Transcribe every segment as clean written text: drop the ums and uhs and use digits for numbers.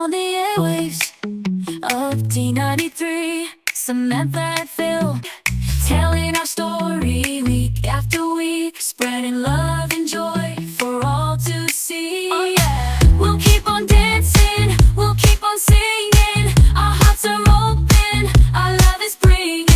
On the airwaves of D93, Samantha and Phil, telling our story week after week, spreading love and joy for all to see. Oh yeah, we'll keep on dancing, we'll keep on singing, our hearts are open, our love is bringing.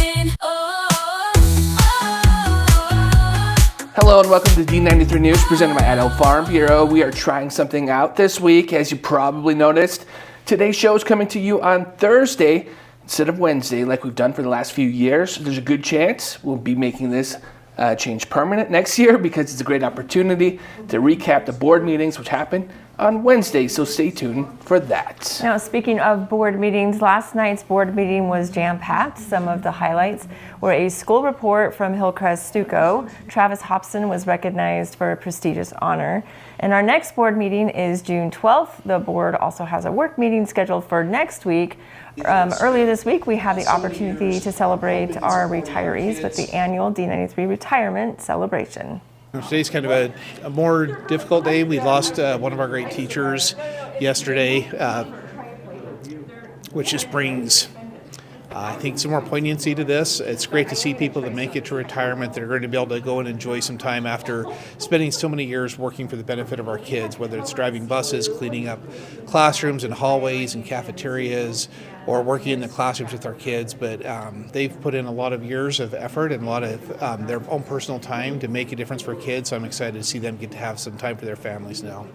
Hello and welcome to D93 News, presented by Idaho Farm Bureau. We are trying something out this week, as you probably noticed. Today's show is coming to you on Thursday instead of Wednesday, like we've done for the last few years. There's a good chance we'll be making this change permanent next year because it's a great opportunity to recap the board meetings which happen on Wednesday, so stay tuned for that. Now, speaking of board meetings, last night's board meeting was jam-packed. Some of the highlights were a school report from Hillcrest Stucco. Travis Hobson was recognized for a prestigious honor. And our next board meeting is June 12th. The board also has a work meeting scheduled for next week. Earlier this week, we had the opportunity to celebrate our retirees with the annual D93 retirement celebration. Today's kind of a more difficult day. We lost one of our great teachers yesterday, which just brings, I think, some more poignancy to this. It's great to see people that make it to retirement that are going to be able to go and enjoy some time after spending so many years working for the benefit of our kids, whether it's driving buses, cleaning up classrooms and hallways and cafeterias, or working in the classrooms with our kids. But they've put in a lot of years of effort and a lot of their own personal time to make a difference for kids. So I'm excited to see them get to have some time for their families now.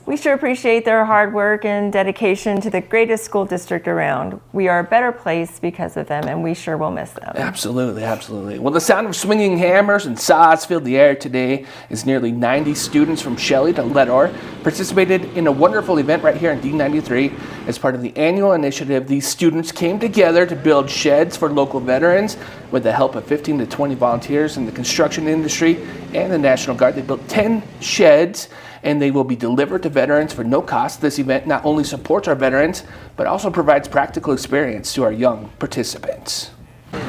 We sure appreciate their hard work and dedication to the greatest school district around. We are a better place because of them, and we sure will miss them. Absolutely, absolutely. Well, the sound of swinging hammers and saws filled the air today as nearly 90 students from Shelley to Leadore participated in a wonderful event right here in D93. As part of the annual initiative, these students came together to build sheds for local veterans with the help of 15 to 20 volunteers in the construction industry and the National Guard. They built 10 sheds, and they will be delivered to veterans for no cost. This event not only supports our veterans, but also provides practical experience to our young participants.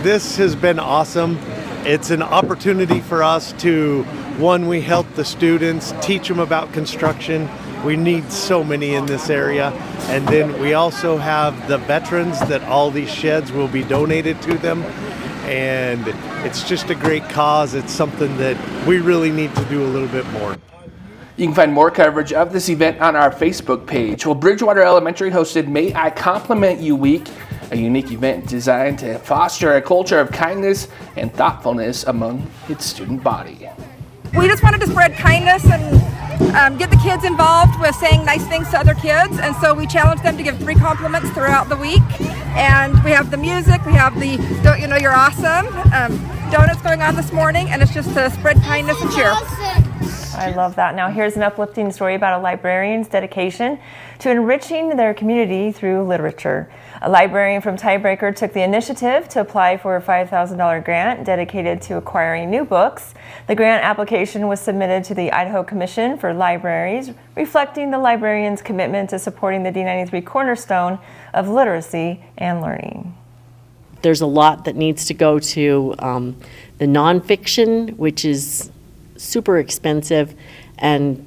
This has been awesome. It's an opportunity for us to, we help the students, teach them about construction. We need so many in this area. And then we also have the veterans that all these sheds will be donated to them. And it's just a great cause. It's something that we really need to do a little bit more. You can find more coverage of this event on our Facebook page. Well, Bridgewater Elementary hosted May I Compliment You Week, a unique event designed to foster a culture of kindness and thoughtfulness among its student body. We just wanted to spread kindness and get the kids involved with saying nice things to other kids, and so we challenged them to give 3 compliments throughout the week. And we have the music, we have the Don't You Know You're Awesome donuts going on this morning, and it's just to spread kindness and cheer. I love that. Now here's an uplifting story about a librarian's dedication to enriching their community through literature. A librarian from Tiebreaker took the initiative to apply for a $5,000 grant dedicated to acquiring new books. The grant application was submitted to the Idaho Commission for Libraries, reflecting the librarian's commitment to supporting the D93 cornerstone of literacy and learning. There's a lot that needs to go to the nonfiction, which is super expensive and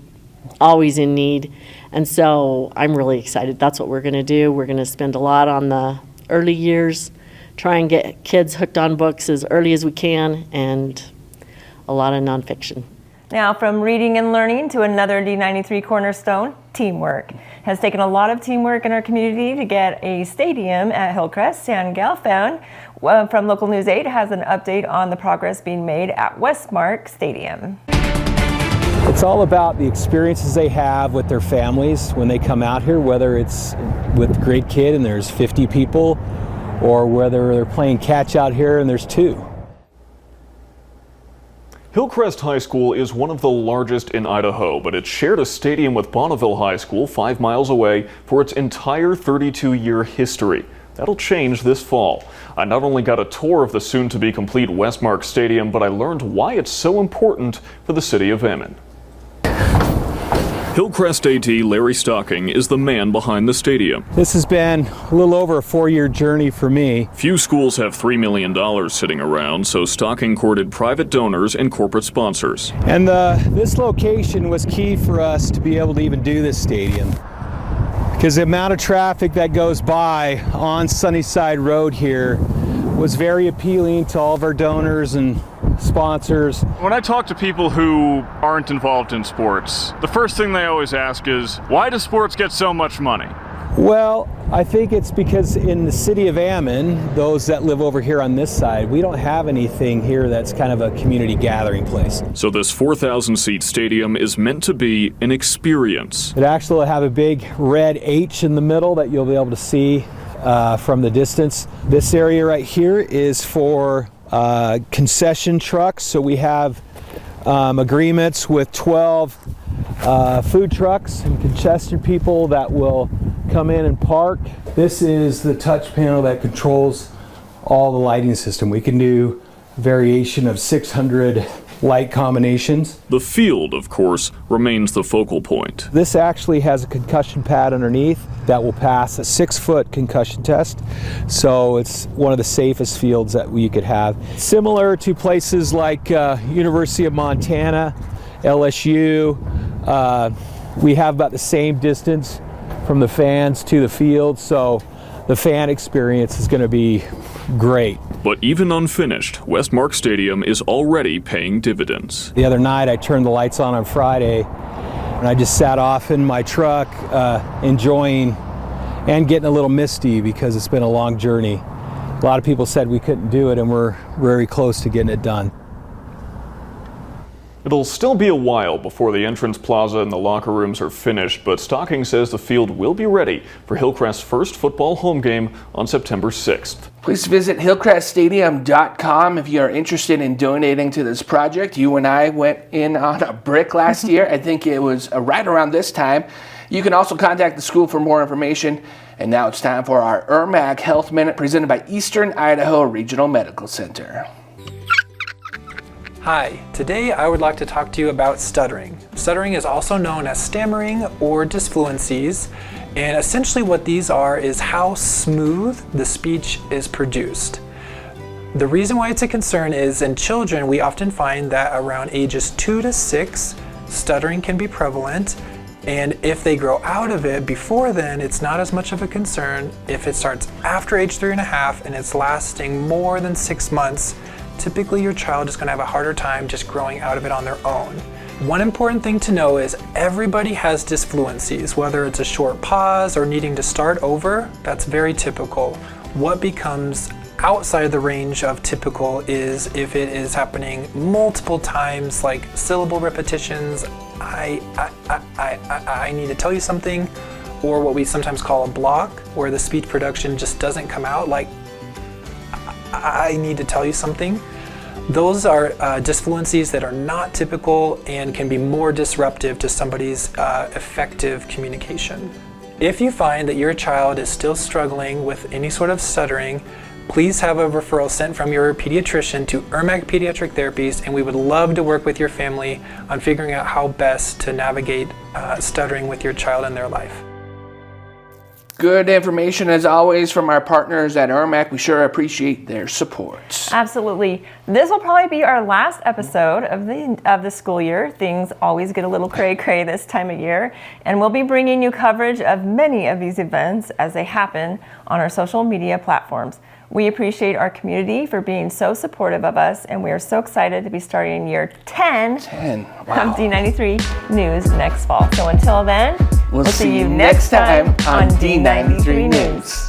always in need. And so I'm really excited. That's what we're going to do. We're going to spend a lot on the early years, try and get kids hooked on books as early as we can, and a lot of nonfiction. Now, from reading and learning to another D93 cornerstone, teamwork. Has taken a lot of teamwork in our community to get a stadium at Hillcrest. San Galfan from Local News 8 has an update on the progress being made at Westmark Stadium. It's all about the experiences they have with their families when they come out here, whether it's with Great Kid and there's 50 people, or whether they're playing catch out here and there's 2. Hillcrest High School is one of the largest in Idaho, but it shared a stadium with Bonneville High School 5 miles away for its entire 32-year history. That'll change this fall. I not only got a tour of the soon-to-be-complete Westmark Stadium, but I learned why it's so important for the city of Emmon. Hillcrest AD Larry Stocking is the man behind the stadium. This has been a little over a 4-year journey for me. Few schools have $3 million sitting around, so Stocking courted private donors and corporate sponsors. And this location was key for us to be able to even do this stadium. because the amount of traffic that goes by on Sunnyside Road here was very appealing to all of our donors and sponsors. When I talk to people who aren't involved in sports, the first thing they always ask is, why do sports get so much money? Well, I think it's because in the city of Ammon, those that live over here on this side, we don't have anything here that's kind of a community gathering place. So this 4,000-seat stadium is meant to be an experience. It actually will have a big red H in the middle that you'll be able to see from the distance. This area right here is for concession trucks. So we have agreements with 12 food trucks and concession people that will come in and park. This is the touch panel that controls all the lighting system. We can do variation of 600 light combinations. The field, of course, remains the focal point. This actually has a concussion pad underneath that will pass a 6-foot concussion test. So it's one of the safest fields that you could have. Similar to places like University of Montana, LSU, we have about the same distance from the fans to the field, so the fan experience is going to be great. But even unfinished, Westmark Stadium is already paying dividends. The other night I turned the lights on Friday and I just sat off in my truck enjoying and getting a little misty because it's been a long journey. A lot of people said we couldn't do it, and we're very close to getting it done. It'll still be a while before the entrance plaza and the locker rooms are finished, but Stocking says the field will be ready for Hillcrest's first football home game on September 6th. Please visit hillcreststadium.com if you are interested in donating to this project. You and I went in on a brick last year. I think it was right around this time. You can also contact the school for more information. And now it's time for our ERMAC Health Minute presented by Eastern Idaho Regional Medical Center. Hi, today I would like to talk to you about stuttering. Stuttering is also known as stammering or disfluencies, and essentially what these are is how smooth the speech is produced. The reason why it's a concern is in children we often find that around ages 2 to 6 stuttering can be prevalent, and if they grow out of it before then it's not as much of a concern. If it starts after age 3.5 and it's lasting more than 6 months, typically your child is going to have a harder time just growing out of it on their own. One important thing to know is everybody has disfluencies, whether it's a short pause or needing to start over. That's very typical. What becomes outside the range of typical is if it is happening multiple times, like syllable repetitions, I need to tell you something, or what we sometimes call a block, where the speech production just doesn't come out, like I need to tell you something. Those are disfluencies that are not typical and can be more disruptive to somebody's effective communication. If you find that your child is still struggling with any sort of stuttering, please have a referral sent from your pediatrician to ERMAC Pediatric Therapies, and we would love to work with your family on figuring out how best to navigate stuttering with your child in their life. Good information as always from our partners at ERMAC. We sure appreciate their support. Absolutely. This will probably be our last episode of the school year. Things always get a little cray-cray this time of year, and we'll be bringing you coverage of many of these events as they happen on our social media platforms. We appreciate our community for being so supportive of us, and we are so excited to be starting year 10 Wow. of D93 News next fall. So until then, We'll see you next time on D93 News.